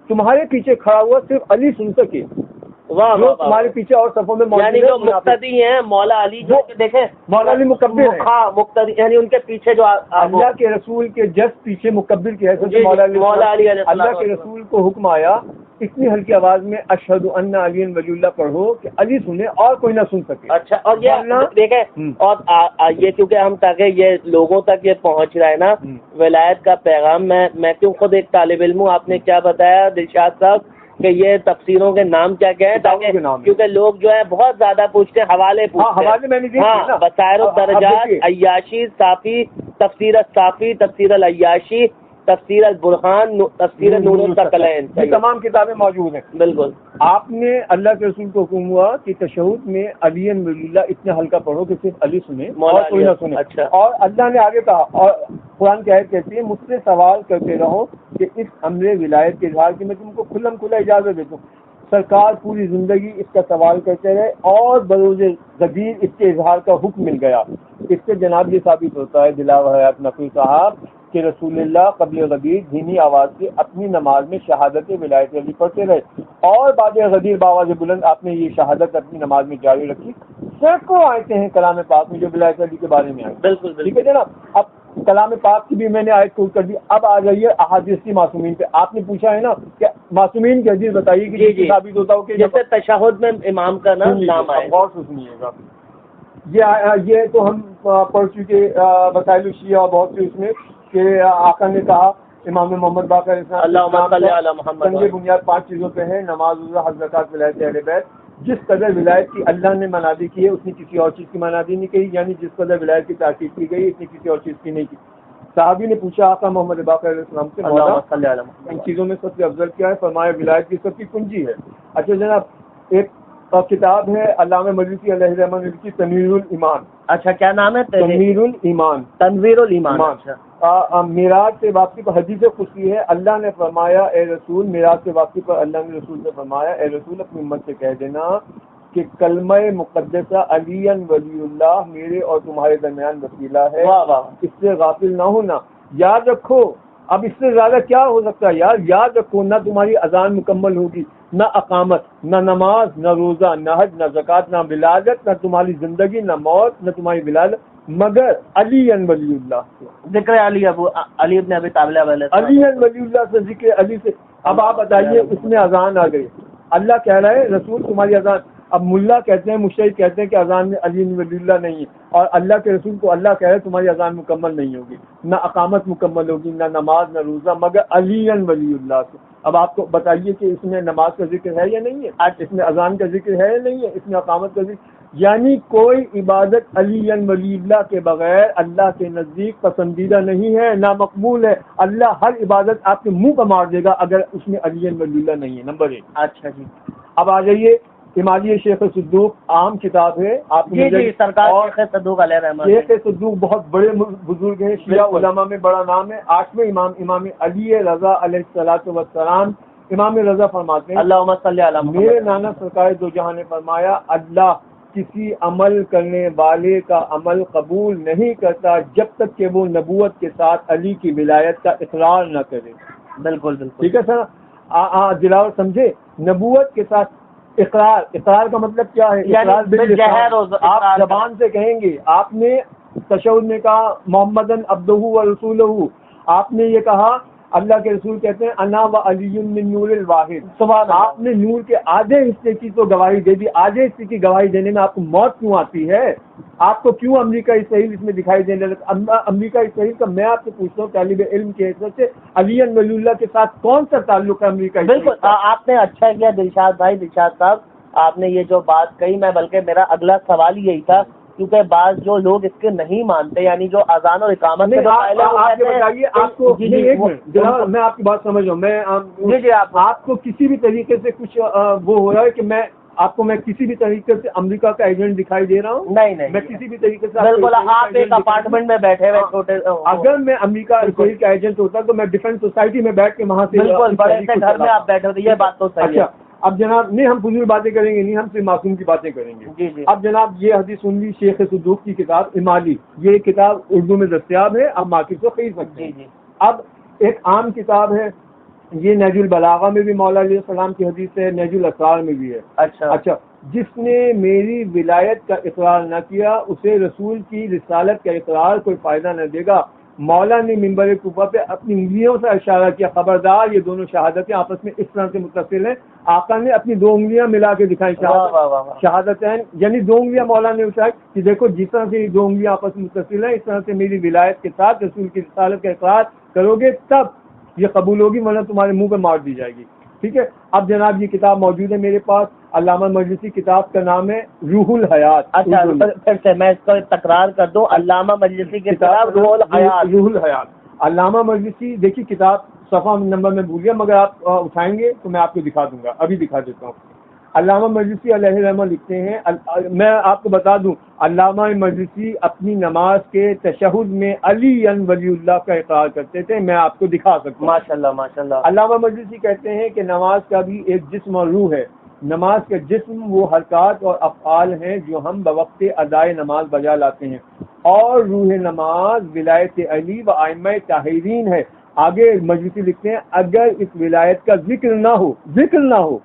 تمہارے پیچھے کھڑا ہوا صرف علی سن سکے. جو تمہارے پیچھے اور صفوں میں موجود یعنی جو مقتدی ہیں مولا علی جو دیکھیں مولا علی مکبر ہیں. ہاں مقتدی یعنی ان کے پیچھے جو اللہ کے رسول کے جسٹ پیچھے مکبر کی حیثیت مولا علی اللہ کے رسول کو حکم آیا اتنی ہلکی آواز میں اشہد ان علی ولی اللہ پڑھو کہ علی سنے اور کوئی نہ سن سکے. اچھا اور یہ دیکھیں اور یہ کیونکہ ہم تاکہ یہ لوگوں تک یہ پہنچ رہا ہے نا ولایت کا پیغام. میں کیوں خود ایک طالب علم ہوں. آپ نے کیا بتایا دلشاد صاحب کہ یہ تفسیروں کے نام کیا کیا ہیں تاکہ کیونکہ لوگ جو ہے بہت زیادہ پوچھتے ہیں حوالے پوچھتے ہیں. ہاں بصائر الدرجات عیاشی صافی تفسیر الصافی تفسیر العیاشی تفسیر البرہان تفسیر نور الثقلین یہ تمام کتابیں موجود ہیں. بالکل آپ نے اللہ کے رسول کو حکم ہوا کہ تشہد میں علی ولی اللہ اتنا ہلکا پڑھو کہ صرف علی سنے اور کوئی نہ سنے. اچھا اور اللہ نے آگے کہا اور قرآن کی آیت کہتی ہے مجھ سے سوال کرتے رہو کہ اس امر ولایت کے اظہار کی میں تم کو کھلم کھلا اجازت دیتا ہوں. سرکار پوری زندگی اس کا سوال کرتے رہے اور بروز غدیر اس کے اظہار کا حکم مل گیا. اس سے جناب یہ ثابت ہوتا ہے دلاور حیات نقوی صاحب کہ رسول اللہ قبل غدیر دھیمی آواز سے اپنی نماز میں شہادت ولایت علی پڑھتے رہے اور بعد غدیر باواز بلند آپ نے یہ شہادت اپنی نماز میں جاری رکھی. سینکڑوں آیتیں ہیں کلام پاک میں جو ولایت علی کے بارے میں آئی. بالکل ٹھیک ہے جناب. اب کلام پاک کی بھی میں نے آیت کوٹ کر دی. اب آ جائیے احادیث کی معصومین پہ. آپ نے پوچھا ہے نا کہ معصومین کی حدیث بتائیے کہ جی ثابت ہوتا ہو کہ جیسے تشہد میں امام کا نام آئے. غور سے سنیے گا. یہ تو ہم پڑھ چکے وسائل الشیعہ اور بہت سے اس میں کہ آقا نے کہا امام محمد باقر سنگ بنیاد 5 چیزوں پہ ہیں: نماز، روزہ، حج، زکوٰۃ، ولایت اہل بیت. جس قدر ولایت کی اللہ نے منادی کی ہے اتنی کسی اور چیز کی منادی نہیں کی، یعنی جس قدر ولایت کی تاکید کی گئی اتنی کسی اور چیز کی نہیں کی. صحابی نے پوچھا آقا محمد باقر علیہ السلام سے مولا ان چیزوں میں سب سے افضل کیا ہے؟ فرمایا ولایت کی سب کی کنجی ہے. اچھا جناب ایک کتاب ہے علامہ مجلسی علیہ الرحمہ کی تنویر الایمان. اچھا کیا نام ہے؟ تنویر الایمان. تنویر الایمان. معراج سے واپسی پر حدیث قدسی ہے. اللہ نے فرمایا اے رسول معراج سے واپسی پر اللہ نے رسول سے فرمایا اے رسول اپنی امت سے کہہ دینا کہ کلمہ مقدسہ علی ولی اللہ میرے اور تمہارے درمیان وسیلہ ہے. اس سے غافل نہ ہونا. یاد رکھو اب اس سے زیادہ کیا ہو سکتا ہے یار. یاد رکھو نہ تمہاری اذان مکمل ہوگی، نہ اقامت، نہ نماز، نہ روزہ، نہ حج، نہ زکوٰۃ، نہ ولادت، نہ تمہاری زندگی، نہ موت، نہ تمہاری ولادت، مگر علی ولی اللہ. ذکر علی علی ابن ابی طالب علی ولی اللہ سے ذکر علی سے. اب آپ بتائیے اس میں اذان آ گئی. اللہ کہہ رہا ہے رسول تمہاری اذان. اب ملا کہتے ہیں مجتہد کہتے ہیں کہ اذان میں علی ولی اللہ نہیں ہے، اور اللہ کے رسول کو اللہ کہہ رہے تمہاری اذان مکمل نہیں ہوگی، نہ اقامت مکمل ہوگی، نہ نماز، نہ روزہ، مگر علی ولی اللہ سے. اب آپ کو بتائیے کہ اس میں نماز کا ذکر ہے یا نہیں ہے؟ اس میں اذان کا ذکر ہے یا نہیں ہے؟ اس میں اقامت کا ذکر. یعنی کوئی عبادت علی ولی اللہ کے بغیر اللہ کے نزدیک پسندیدہ نہیں ہے، نہ مقبول ہے. اللہ ہر عبادت آپ کے منہ پر مار دے گا اگر اس میں علی ولی اللہ نہیں ہے. نمبر 1. اچھا جی. اب آ جائیے امامی شیخ صدوق عام کتاب ہے. آپ سرکار شیخ صدوق علیہ رحمۃ. شیخ صدوق بہت بڑے بزرگ ہیں، شیعہ علماء میں بڑا نام ہے. 8ویں امام علی رضا علیہ الصلوۃ والسلام امام رضا فرماتے ہیں اللہم صلی علی محمد میرے نانا سرکار دو جہاں نے فرمایا اللہ کسی عمل کرنے والے کا عمل قبول نہیں کرتا جب تک کہ وہ نبوت کے ساتھ علی کی ولایت کا اقرار نہ کرے. بالکل بالکل ٹھیک ہے سر. دلاور سمجھے نبوت کے ساتھ اقرار کا مطلب کیا ہے؟ اقرار آپ زبان سے کہیں گے. آپ نے تشہد میں کہا محمدن عبدہ و رسولہ. آپ نے یہ کہا اللہ کے رسول کہتے ہیں انا و علی من نور الواحد. سبحان. آپ نے نور کے آدھے حصے کی تو گواہی دے دی. آدھے حصے کی گواہی دینے میں آپ کو موت کیوں آتی ہے؟ آپ کو کیوں امریکہ اسرائیل اس میں دکھائی دینے لگا؟ امریکہ اسرائیل کا میں آپ سے پوچھتا ہوں طالب علم کے حیثیت سے علی ولی اللہ کے ساتھ کون سا تعلق ہے امریکہ اسرائیل؟ بالکل آپ نے اچھا کیا دلشاد بھائی. دلشاد صاحب آپ نے یہ جو بات کہی میں بلکہ میرا اگلا سوال یہی تھا کیونکہ بعض جو لوگ اس کے نہیں مانتے یعنی جو اذان اور اقامت سے پہلے بتائیے آپ کو میں آپ کی بات سمجھ رہا ہوں. میں آپ کو کسی بھی طریقے سے کچھ وہ ہو رہا ہے کہ میں آپ کو میں کسی بھی طریقے سے امریکہ کا ایجنٹ دکھائی دے رہا ہوں؟ نہیں میں کسی بھی طریقے سے بالکل آپ ایک اپارٹمنٹ میں بیٹھے ہوئے چھوٹے. اگر میں امریکہ اسرائیل کا ایجنٹ ہوتا تو میں ڈیفنس سوسائٹی میں بیٹھ کے وہاں سے بالکل بڑے سے گھر میں آپ بیٹھے ہوتے. یہ بات تو صحیح ہے. اچھا اب جناب نہیں ہم فضول باتیں کریں گے, نہیں ہم صرف معصوم کی باتیں کریں گے. جی جی. اب جناب یہ حدیث سن لی شیخ صدوق کی کتاب امالی, یہ کتاب اردو میں دستیاب ہے, آپ مارکیٹ کو خرید سکتے ہیں. جی جی. اب ایک عام کتاب ہے, یہ نہج البلاغہ میں بھی مولا علیہ السلام کی حدیث ہے, نہج الاسرار میں بھی ہے. اچھا جس نے میری ولایت کا اقرار نہ کیا اسے رسول کی رسالت کا اقرار کوئی فائدہ نہ دے گا. مولا نے منبر کوفہ پہ اپنی انگلیوں سے اشارہ کیا, خبردار یہ دونوں شہادتیں آپس میں اس طرح سے متصل ہیں. آقا نے اپنی 2 انگلیاں ملا کے دکھائی, شہادتین, یعنی 2 انگلیاں مولا نے اٹھائی کہ دیکھو جس طرح سے یہ 2 انگلیاں آپس میں متصل ہیں اس طرح سے میری ولایت کے ساتھ رسول کی رسالت کا اقرار کرو گے تب یہ قبول ہوگی, ورنہ تمہارے منہ پہ مار دی جائے گی. ٹھیک ہے. اب جناب یہ کتاب موجود ہے میرے پاس, علامہ مجلسی, کتاب کا نام ہے روح الحیات. اچھا پھر سے میں اس کو تکرار کر دوں, علامہ مجلسی کی کتاب روح الحیات. روح الحیات علامہ مجلسی. دیکھیے کتاب صفحہ نمبر میں بھول گیا, مگر آپ اٹھائیں گے تو میں آپ کو دکھا دوں گا, ابھی دکھا دیتا ہوں. علامہ مجلسی علیہ رحمہ لکھتے ہیں, میں آپ کو بتا دوں علامہ مجلسی اپنی نماز کے تشہد میں علی ولی اللہ کا اقرار کرتے تھے. میں آپ کو دکھا سکتا ہوں. ماشاءاللہ ماشاءاللہ. علامہ مجلسی کہتے ہیں کہ نماز کا بھی ایک جسم اور روح ہے. نماز کا جسم وہ حرکات اور افعال ہیں جو ہم بوقت ادائے نماز بجا لاتے ہیں, اور روح نماز ولایت علی و ائمہ طاہرین ہے. آگے مجلسی لکھتے ہیں اگر اس ولایت کا ذکر نہ ہو,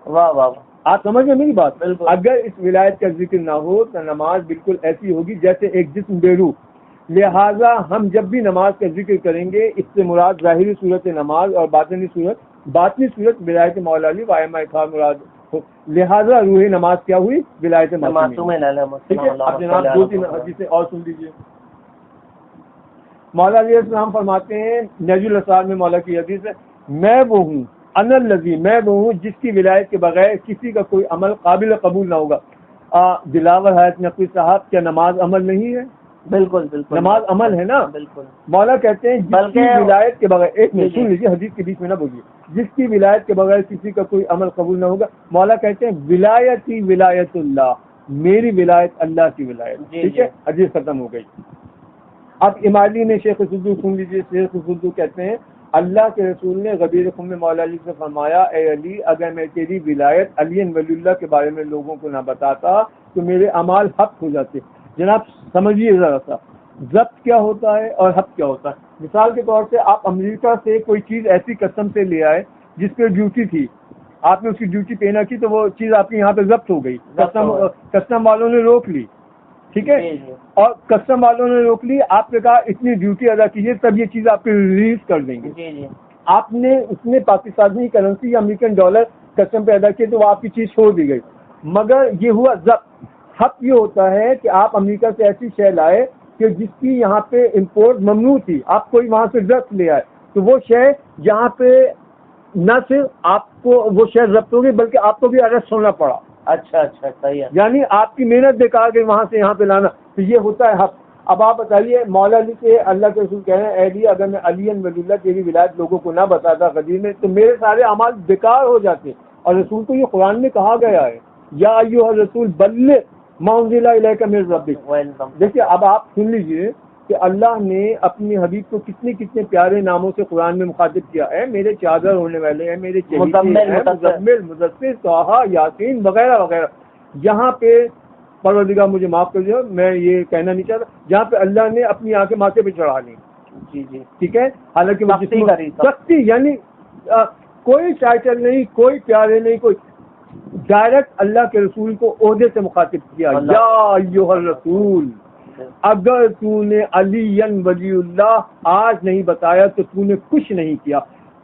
واہ واہ, آپ سمجھ گئے میری بات. اگر اس ولایت کا ذکر نہ ہو تو نماز بالکل ایسی ہوگی جیسے ایک جسم بے روح. لہٰذا ہم جب بھی نماز کا ذکر کریں گے اس سے مراد ظاہری صورت نماز اور باطنی صورت ولایت مولا علی و ائمہ طاہرین مراد ہو. لہٰذا روح نماز کیا ہوئی؟ ولایت معصوم. ٹھیک ہے. اب جناب 2-3 حدیثیں اور سن لیجیے. مولا علیہ السلام فرماتے ہیں, نہج الاسرار میں مولا کی حدیث ہے, میں وہ ہوں انا الذی, میں وہ ہوں جس کی ولایت کے بغیر کسی کا کوئی عمل قابل قبول نہ ہوگا. دلاور حیات نقوی صاحب, کیا نماز عمل نہیں ہے؟ بالکل بالکل نماز عمل ہے نا. بالکل. مولا کہتے ہیں جس کی ولایت کے بغیر, ایک منٹ سن لیجیے, حدیث کے بیچ میں نہ بولیے, جس کی ولایت کے بغیر کسی کا کوئی عمل قبول نہ ہوگا. مولا کہتے ہیں ولایتی ولایت اللہ, میری ولایت اللہ کی ولایت. ٹھیک ہے. حدیث ختم ہو گئی. اب امالی میں شیخ صدوق سن لیجیے. شیخ صدوق کہتے ہیں اللہ کے رسول نے غدیر خم میں مولا علی سے فرمایا, اے علی اگر میں تیری ولایت علی ولی اللہ کے بارے میں لوگوں کو نہ بتاتا تو میرے اعمال حق ہو جاتے. جناب سمجھیے ذرا سا, ضبط کیا ہوتا ہے اور حق کیا ہوتا ہے. مثال کے طور سے آپ امریکہ سے کوئی چیز ایسی کسٹم سے لے آئے جس پہ ڈیوٹی تھی, آپ نے اس کی ڈیوٹی پے نہ کی تو وہ چیز آپ کی یہاں پہ ضبط ہو گئی, کسٹم والوں نے روک لی. ٹھیک ہے. اور کسٹم والوں نے روک لی, آپ نے کہا اتنی ڈیوٹی ادا کیجیے تب یہ چیز آپ کو ریلیز کر دیں گے. آپ نے اس میں پاکستانی کرنسی یا امریکن ڈالر کسٹم پہ ادا کیے تو وہ آپ کی چیز چھوڑ دی گئی. مگر یہ ہوا ضبط. حق یہ ہوتا ہے کہ آپ امریکہ سے ایسی شے لائے کہ جس کی یہاں پہ امپورٹ ممنوع تھی, آپ کوئی وہاں سے ضبط لے آئے تو وہ شے یہاں پہ نہ صرف آپ کو وہ شے ضبط ہوگی بلکہ آپ کو بھی اریسٹ ہونا پڑا. اچھا صحیح ہے. یعنی آپ کی محنت بیکار گئی وہاں سے یہاں پہ لانا, تو یہ ہوتا ہے حق. اب آپ بتائیے, مولا علی کے اللہ کے رسول کہہ رہے ہیں, اے علی اگر میں علی ولی اللہ تیری ولایت لوگوں کو نہ بتاتا قدیر میں تو میرے سارے اعمال بیکار ہو جاتے. اور رسول کو یہ قرآن میں کہا گیا ہے, یا ایھا الرسول بلغ ما انزل الیک من ربک. دیکھیے اب آپ سن لیجئے کہ اللہ نے اپنی حبیب کو کتنے کتنے پیارے ناموں سے قرآن میں مخاطب کیا ہے. میرے چادر ہونے والے ہیں, میرے مزمل, مدثر, طٰہٰ, یاسین وغیرہ وغیرہ. یہاں پہ پروردگار مجھے معاف کر دو, میں یہ کہنا نہیں چاہتا, جہاں پہ اللہ نے اپنی آنکھیں ماتھے پہ چڑھا لی. جی ٹھیک ہے. حالانکہ سختی یعنی کوئی ٹائٹل نہیں, کوئی پیارے نہیں, کوئی ڈائریکٹ اللہ کے رسول کو عہدے سے مخاطب کیا, یا ایھا الرسول. اگر تو نے علی ولی اللہ آج نہیں بتایا تو تو نے کچھ نہیں کیا.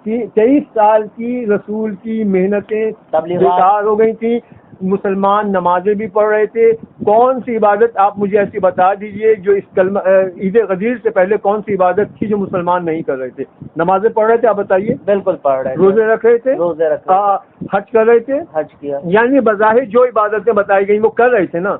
23 سال کی رسول کی محنتیں بیکار ہو گئی تھیں. مسلمان نمازیں بھی پڑھ رہے تھے. کون سی عبادت آپ مجھے ایسی بتا دیجئے جو اس کلمہ عید غدیر سے پہلے کون سی عبادت تھی جو مسلمان نہیں کر رہے تھے؟ نمازیں پڑھ رہے تھے, آپ بتائیے. بالکل پڑھ رہے. روزے رکھ رہے تھے, حج کر رہے تھے, حج کیا, یعنی بظاہر جو عبادتیں بتائی گئی وہ کر رہے تھے نا.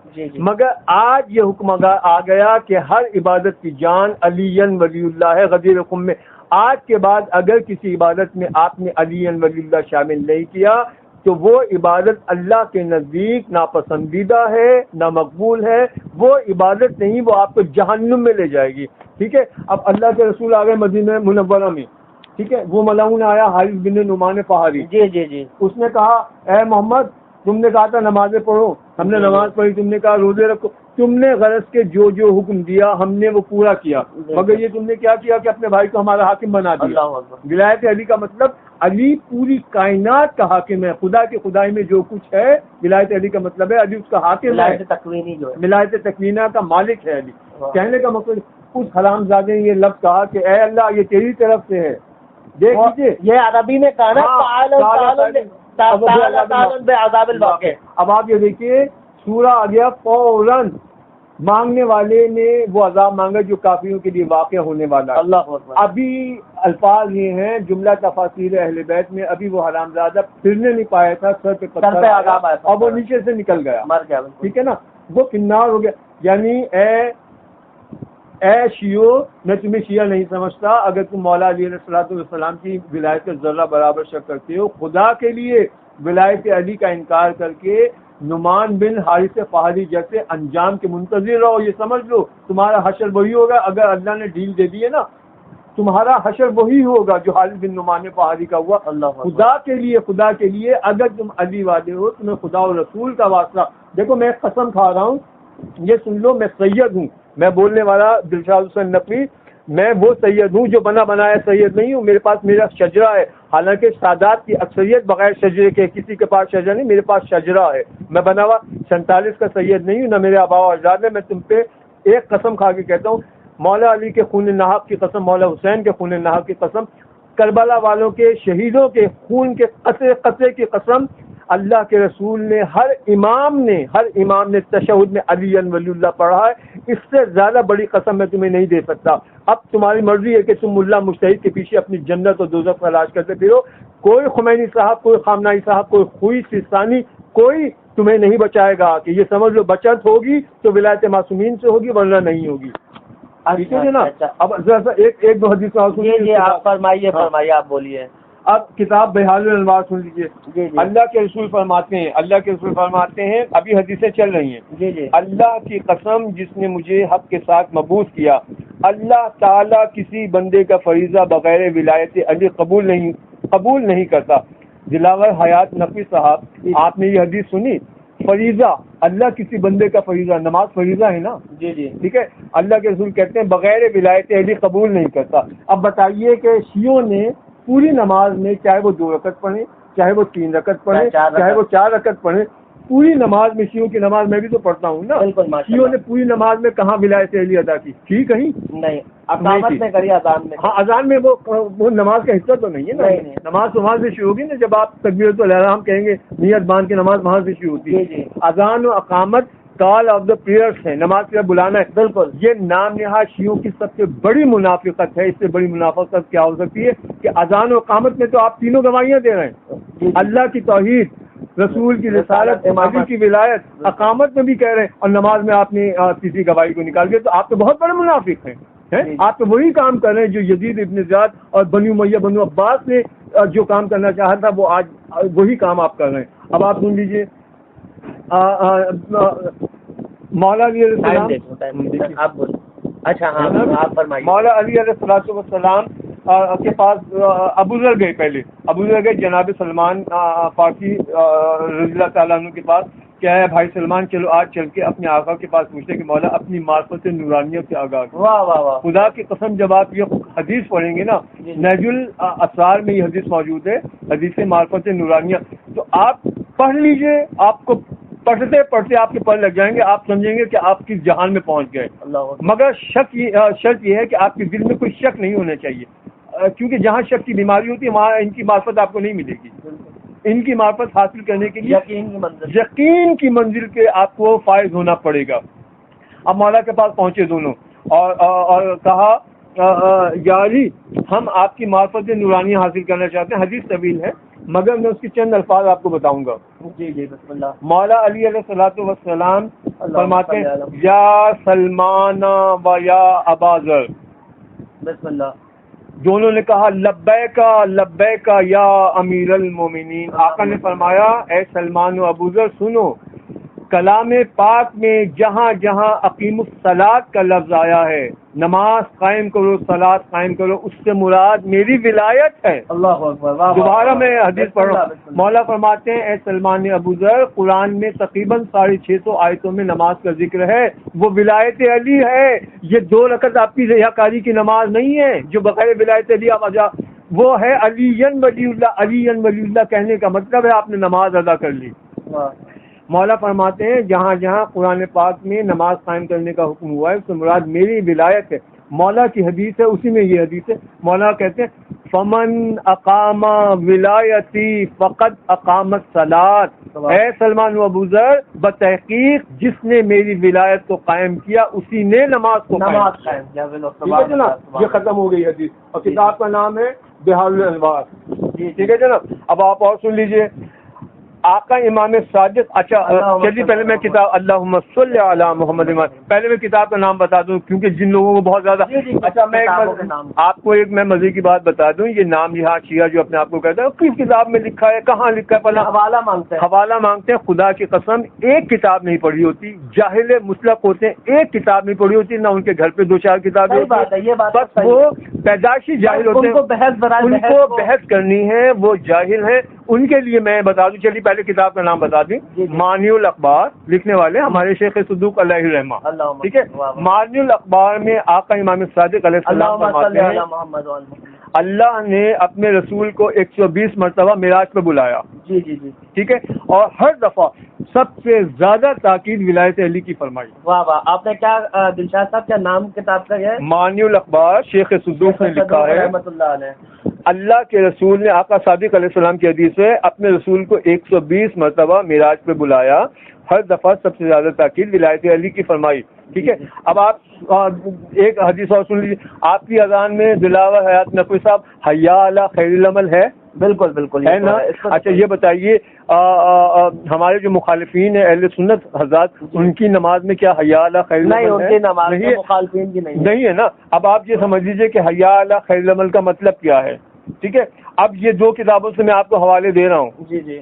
مگر آج یہ حکم آ گیا کہ ہر عبادت کی جان علی ولی اللہ ہے. غدیر قم میں آج کے بعد اگر کسی عبادت میں آپ نے علی ولی اللہ شامل نہیں کیا, تو وہ عبادت اللہ کے نزدیک ناپسندیدہ ہے، نامقبول ہے، وہ عبادت نہیں، وہ آپ کو جہنم میں لے جائے گی. ٹھیک ہے. اب اللہ کے رسول آ گئے مدینہ منورہ میں. ٹھیک ہے. وہ ملعون آیا حارث بن نعمان فہری. جی اس نے کہا اے محمد تم نے کہا تھا نمازیں پڑھو، ہم نے نماز پڑھی، تم نے کہا روزے رکھو، تم نے غرض کے جو جو حکم دیا ہم نے وہ پورا کیا، مگر یہ تم نے کیا کیا کہ اپنے بھائی کو ہمارا حاکم بنا دیا. اللہ اکبر. ولایت علی کا مطلب علی پوری کائنات کا حاکم ہے. خدا کی خدائی میں جو کچھ ہے ولایت علی کا مطلب ہے علی اس کا حاکم ہے. ولایت تکوینی جو ہے، ولایت تکوینہ کا مالک ہے علی. کہنے کا مطلب اس حرام زادے نے یہ لفظ کہا کہ اے اللہ یہ تیری طرف سے ہے. دیکھ لیجیے یہ عربی میں کہا نا عذاب الواقع. اب آپ یہ دیکھیے سورہ آ گیا فوراً مانگنے والے نے وہ عذاب مانگا جو کافروں کے لیے واقع ہونے والا ہے. اللہ اکبر. ابھی الفاظ یہ ہیں جملہ تفاسیر اہل بیت میں، ابھی وہ حرامزادہ پھرنے نہیں پایا تھا، سر پہ پتھر عذاب آیا اور وہ نیچے سے نکل گیا، مر گیا. ٹھیک ہے نا، وہ کنار ہو گیا. یعنی اے شیعو میں تمہیں شیعہ نہیں سمجھتا اگر تم مولا علی علیہ السلام کی ولایت کا ذرہ برابر شک کرتے ہو. خدا کے لیے ولایت علی کا انکار کر کے نعمان بن حارث فہری جیسے انجام کے منتظر رہو. یہ سمجھ لو تمہارا حشر وہی ہوگا. اگر اللہ نے ڈیل دے دی ہے نا تمہارا حشر وہی ہوگا جو حارث بن نعمان فہری کا ہوا. خدا کے لیے اگر تم علی والے ہو تمہیں خدا و رسول کا واسطہ. دیکھو میں قسم کھا رہا ہوں، یہ سن لو، میں سید ہوں، میں بولنے والا دلشاد حسین نقوی، میں وہ سید ہوں جو بنا بنایا سید نہیں ہوں. میرے پاس میرا شجرہ ہے، حالانکہ سادات کی اکثریت بغیر شجرے کے، کسی کے پاس شجرہ نہیں، میرے پاس شجرہ ہے. میں بنا ہوا 47 کا سید نہیں ہوں، نہ میرے آبا و اجداد ہے. میں تم پہ ایک قسم کھا کے کہتا ہوں، مولا علی کے خون نہاب کی قسم، مولا حسین کے خون نہاب کی قسم، کربلا والوں کے شہیدوں کے خون کے قطرے کی قسم. اللہ کے رسول نے ہر امام نے تشہد میں علی ولی اللہ پڑھا ہے. اس سے زیادہ بڑی قسم میں تمہیں نہیں دے سکتا. اب تمہاری مرضی ہے کہ تم ملا مجتہد کے پیچھے اپنی جنت اور دوزخ تلاش کرتے پھرو. کوئی خمینی صاحب، کوئی خامنائی صاحب، کوئی خوئی سستانی، کوئی تمہیں نہیں بچائے گا. کہ یہ سمجھ لو بچت ہوگی تو ولایت معصومین سے ہوگی ورنہ نہیں ہوگی. ٹھیک ہے نا. اب ذرا سا ایک دو حدیث آپ فرمائیے آپ بولیے. اب کتاب بحال الانوار سن لیجیے. اللہ کے رسول فرماتے ہیں ابھی حدیثیں چل رہی ہیں. اللہ کی قسم جس نے مجھے حق کے ساتھ مبعوث کیا، اللہ تعالیٰ کسی بندے کا فریضہ بغیر ولایت علی قبول نہیں کرتا. دلاور حیات نقوی صاحب، آپ نے یہ حدیث سنی؟ فریضہ، اللہ کسی بندے کا فریضہ، نماز فریضہ ہے نا. ٹھیک ہے. اللہ کے رسول کہتے ہیں بغیر ولایت علی قبول نہیں کرتا. اب بتائیے کہ شیعوں نے پوری نماز میں چاہے وہ 2 رکعت پڑھیں، چاہے وہ 3 رکعت پڑھیں، چاہے وہ 4 رکعت پڑھیں، پوری نماز میں شیعوں کی نماز میں بھی تو پڑھتا ہوں نا. شیعوں نے پوری نماز میں کہاں ولایت علی ادا کی؟ ٹھیک کہیں نہیں. اقامت میں کری، اذان میں. ہاں اذان میں وہ نماز کا حصہ تو نہیں ہے نا. نماز تو وہاں سے شروع ہوگی نا جب آپ تکبیرۃ الاحرام کہیں گے، نیت باندھ کے نماز وہاں سے شروع ہوتی ہے. اذان و اقامت کال آف دا پریئرس ہے، نماز کا بلانا ہے. بالکل. یہ نام نہاد شیعوں کی سب سے بڑی منافقت ہے. اس سے بڑی منافقت کیا ہو سکتی ہے کہ اذان و اقامت میں تو آپ تینوں گواہیاں دے رہے ہیں، اللہ کی توحید، رسول کی رسالت، علی کی ولایت. اقامت میں بھی کہہ رہے ہیں اور نماز میں آپ نے کسی گواہی کو نکال دیا. تو آپ تو بہت بڑے منافق ہیں. آپ تو وہی کام کر رہے ہیں جو یزید ابن زیاد اور بنو امیہ بنو عباس نے جو کام کرنا چاہا تھا، وہ آج وہی کام آپ کر رہے ہیں. اب آپ سن لیجیے، مولا علی علیہ السلام، مولا علی علیہ السلام کے پاس ابو ذر گئے. پہلے ابو ذر گئے جناب سلمان فارسی رضی اللہ تعالیٰ عنہ کے پاس. کیا ہے بھائی سلمان، چلو آج چل کے اپنے آقا کے پاس پوچھتے کہ مولا اپنی معرفت نورانیہ سے آگاہ. خدا کی قسم جب آپ یہ حدیث پڑھیں گے نا، نہج الاسرار میں یہ حدیث موجود ہے، حدیث معرفت نورانیہ، تو آپ پڑھ لیجئے. آپ کو پڑھتے پڑھتے آپ کے پر لگ جائیں گے، آپ سمجھیں گے کہ آپ کس جہان میں پہنچ گئے. مگر شرط یہ ہے کہ آپ کے دل میں کوئی شک نہیں ہونا چاہیے، کیونکہ جہاں شک کی بیماری ہوتی ہے وہاں ان کی معرفت آپ کو نہیں ملے گی. ان کی معرفت حاصل کرنے کے لیے یقین کی منزل کے آپ کو فائز ہونا پڑے گا. اب مولا کے پاس پہنچے دونوں اور کہا یا علی، ہم آپ کی معرفت نورانیہ حاصل کرنا چاہتے ہیں. حدیث طویل ہے مگر میں اس کے چند الفاظ آپ کو بتاؤں گا. بسم اللہ. مولا علی علیہ الصلوۃ والسلام فرماتے ہیں یا سلمان و یا ابا ذر. بسم اللہ. دونوں نے کہا لبیک لبیک یا امیر المومنین. آقا نے فرمایا اے سلمان و ابو ذر سنو، کلام پاک میں جہاں جہاں اقیم الصلاۃ کا لفظ آیا ہے، نماز قائم کرو، صلاۃ قائم کرو، اس سے مراد میری ولایت ہے. اللہ اکبر. دوبارہ میں حدیث پڑھ رہا ہوں. مولا فرماتے ہیں اے سلمان ابو ذر، قرآن میں تقریباً 650 آیتوں میں نماز کا ذکر ہے، وہ ولایت علی ہے. یہ 2 رکعت آپ کی ریاکاری کی نماز نہیں ہے جو بغیر ولایت علی آپ ادا، وہ ہے علی ولی اللہ. علی ولی اللہ کہنے کا مطلب ہے آپ نے نماز ادا کر لی. مولا فرماتے ہیں جہاں جہاں قرآن پاک میں نماز قائم کرنے کا حکم ہوا ہے اس سے مراد میری ولایت ہے. مولا کی حدیث ہے، اسی میں یہ حدیث ہے. مولا کہتے ہیں فمن اقام ولایتی فقد اقامت صلاۃ. اے سلمان و ابو ذر، بتحقیق جس نے میری ولایت کو قائم کیا اسی نے نماز کو قائم کیا. جناب یہ ختم ہو گئی حدیث، اور کتاب کا نام ہے بحار الانوار. ٹھیک ہے جناب. اب آپ اور سن لیجئے آقا امام صادق. اچھا چلیے پہلے میں کتاب اللہم صلی علی محمد، پہلے میں کتاب کا نام بتا دوں کیونکہ جن لوگوں کو بہت زیادہ. اچھا میں آپ کو ایک میں مزے کی بات بتا دوں، یہ نام یہاں شیعہ جو اپنے آپ کو کہتا ہے کس کتاب میں لکھا ہے، کہاں لکھا ہے، پہلے حوالہ مانگتے ہیں. خدا کی قسم ایک کتاب نہیں پڑھی ہوتی. جاہل مطلق ہوتے ہیں، ایک کتاب نہیں پڑھی ہوتی، نہ ان کے گھر پہ 2-4 کتابیں ہوتی، بس وہ پیدائشی جاہل ہوتے ہیں، ان کو بحث کرنی ہے، وہ جاہل ہیں. ان کے لیے میں بتا دوں، چلیے پہلے کتاب کا نام بتا دیں. مانی الاخبار لکھنے والے ہمارے شیخ صدوق علیہ الرحمہ. ٹھیک ہے. مانی الاخبار میں آقا امام صادق علیہ السلام فرماتے ہیں اللہ نے اپنے رسول کو 120 مرتبہ معراج پہ بلایا. جی. ٹھیک ہے. اور ہر دفعہ سب سے زیادہ تاکید ولایت علی کی فرمائی. واہ واہ. آپ نے کیا دلشاد صاحب کیا نام کتاب کا ہے؟ مانی الاخبار شیخ صدوق نے لکھا ہے. رحمۃ اللہ علیہ. اللہ کے رسول نے آقا صادق علیہ السلام کی حدیث ہے اپنے رسول کو 120 مرتبہ معراج پہ بلایا، ہر دفعہ سب سے زیادہ تاکید ولایت علی کی فرمائی. ٹھیک ہے. اب آپ ایک حدیث اور سن لیجیے. آپ کی اذان میں دلاور حیات نقوی صاحب حیا علی خیر العمل ہے؟ بالکل ہے نا. اچھا یہ بتائیے ہمارے جو مخالفین ہیں اہل سنت حضرات، ان کی نماز میں کیا حیا علی خیر العمل ہے؟ مخالفین کی نہیں ہے نا. اب آپ یہ سمجھ لیجیے کہ حیا علی خیر العمل کا مطلب کیا ہے. ٹھیک ہے. اب یہ 2 کتابوں سے میں آپ کو حوالے دے رہا ہوں. جی.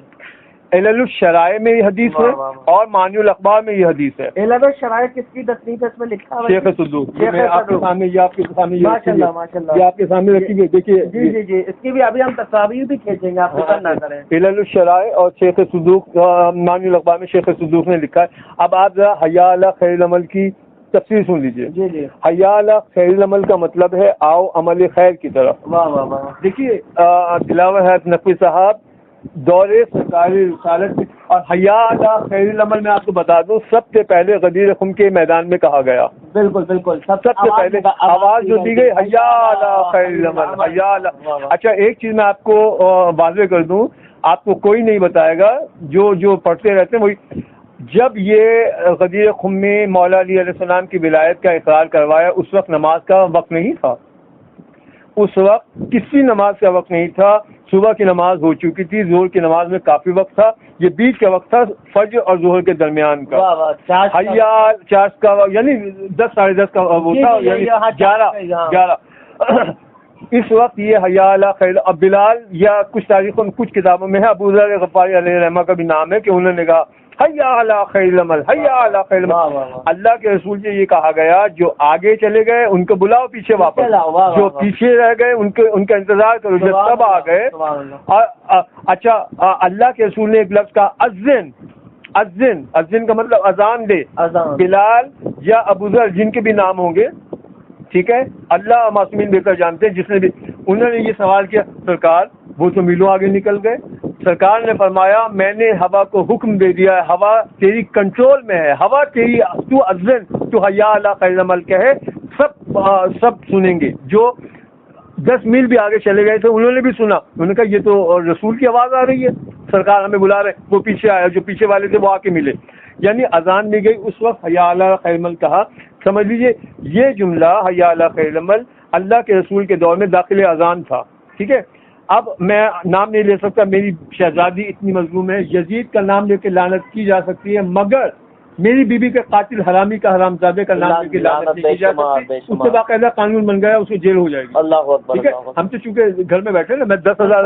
علل الشرائع میں یہ حدیث ہے اور مانی الاخبار میں یہ حدیث ہے. علل الشرائع کس کی تصنیف ہے اس میں لکھا ہے؟ شیخ صدوق. میں آپ کے سامنے یہ آپ کے سامنے ماشاءاللہ یہ آپ کے سامنے رکھی ہوئی دیکھیے. جی اس کی بھی ابھی ہم تصاویر بھی کھینچیں گے، آپ فکر نہ کریں. علل الشرائع اور شیخ صدوق مانی الاخبار میں شیخ صدوق نے لکھا ہے. اب آپ ذرا حیا علی خیر العمل کی تفسیر سن لیجیے. جی. حیا علی خیر العمل کا مطلب ہے آؤ عمل خیر کی طرف. واہ. دیکھیے دلاور حیات نقوی صاحب دور سرکار رسالت میں اور حیا علی خیر العمل میں آپ کو بتا دوں سب سے پہلے غدیر خم کے میدان میں کہا گیا. بالکل سب سے پہلے آواز جو دی گئی حیا علی خیر العمل، حیا علی. اچھا ایک چیز میں آپ کو واضح کر دوں، آپ کو کوئی نہیں بتائے گا، جو پڑھتے رہتے ہیں وہی. جب یہ غدیر خم میں مولا علی علیہ السلام کی ولایت کا اقرار کروایا اس وقت نماز کا وقت نہیں تھا. اس وقت کسی نماز کا وقت نہیں تھا. صبح کی نماز ہو چکی تھی، ظہر کی نماز میں کافی وقت تھا، یہ بیچ کا وقت تھا فجر اور ظہر کے درمیان کا. حیا چاش کا یعنی 10 ساڑھے 10 کا وہ تھا، یعنی 11. اس وقت یہ حیا علی خیر. اب بلال یا کچھ تاریخوں کچھ کتابوں میں ہے ابو ذر غفاری علیہ الرحمہ کا بھی نام ہے کہ انہوں نے کہا حیا علی خیر العمل، حیا علی خیر العمل. اللہ کے رسول سے یہ کہا گیا جو آگے چلے گئے ان کو بلاؤ پیچھے واپس، جو پیچھے رہ گئے ان کا انتظار کرو جب سب آ گئے. اچھا اللہ کے رسول نے ایک لفظ کہا اذن کا مطلب اذان دے. بلال یا ابو ذر جن کے بھی نام ہوں گے، ٹھیک ہے، اللہ معصومین بہتر جانتے ہیں، جس نے بھی انہوں نے یہ سوال کیا سرکار وہ تو میلوں آگے نکل گئے. سرکار نے فرمایا میں نے ہوا کو حکم دے دیا ہے، ہوا تیری کنٹرول میں ہے، ہوا تیری، تو اذن، تو حیا علی خیر العمل کہے، سب سنیں گے. جو 10 میل بھی آگے چلے گئے تھے انہوں نے بھی سنا. انہوں نے کہا یہ تو رسول کی آواز آ رہی ہے، سرکار ہمیں بلا رہے. وہ پیچھے آیا، جو پیچھے والے تھے وہ آ کے ملے. یعنی اذان دی گئی اس وقت حیا علی خیر العمل کہا. سمجھ لیجیے یہ جملہ حیا علی خیر العمل اللہ کے رسول کے دور میں داخل اذان تھا. ٹھیک ہے. اب میں نام نہیں لے سکتا، میری شہزادی اتنی مظلوم ہے، یزید کا نام لے کے لعنت کی جا سکتی ہے، مگر میری بیوی کے قاتل حرامی کا حرامزادے کا نام لے کے لعنت نہیں کی جا سکتی، اس سے باقاعدہ قانون بن گیا، اس کو جیل ہو جائے گی. اللہ اکبر. ٹھیک ہے، ہم تو چونکہ گھر میں بیٹھے نا، میں 10,000